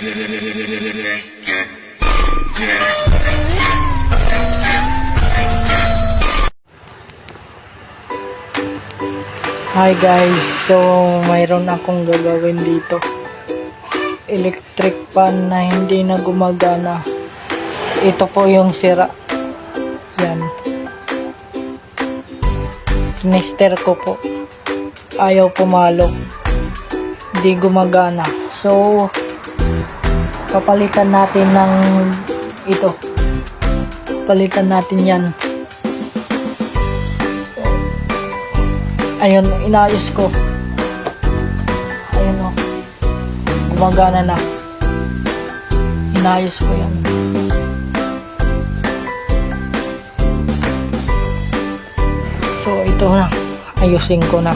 Hi guys, so mayroon akong gagawin dito. Electric fan na hindi na gumagana. Ito po yung sira. Yan. Tinister ko po. Ayaw pumalo. Hindi gumagana. So, papalitan natin ng ito. Palitan natin yan. Ayun, inayos ko. Ayun o. Gumagana na. Inayos ko yan. So, ito na. Ayusin ko na.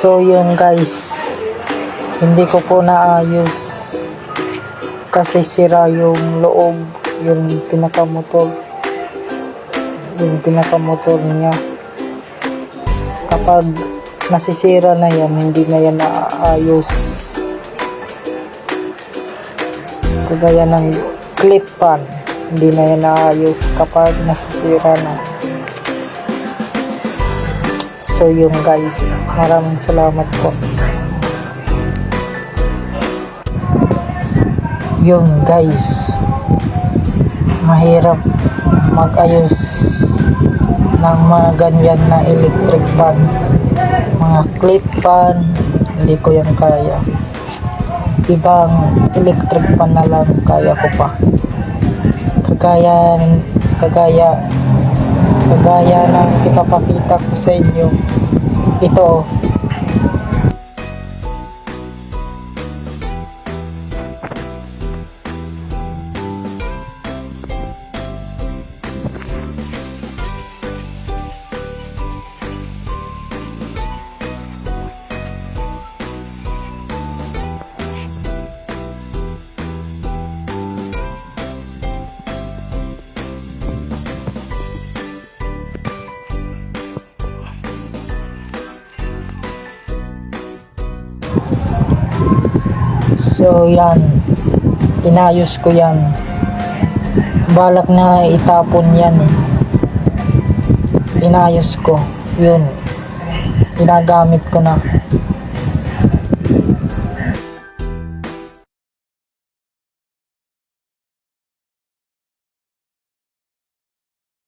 So yun guys, hindi ko po naayos kasi sira yung loob, yung pinakamotor niya. Kapag nasisira na yan, hindi na yan naayos. Kagaya ng clip pan, hindi na yan naayos kapag nasisira na. So yun guys, maraming salamat po. Yun guys, mahirap mag-ayos ng mga ganyan na electric fan, mga clip fan, hindi ko yan kaya. Ibang electric fan na lang kaya ko pa. Kagaya ng ipapakita ko sa inyo. Ito. So yan, inayos ko yan. Balak na itapon yan. Inayos ko, yun. Ginagamit ko na.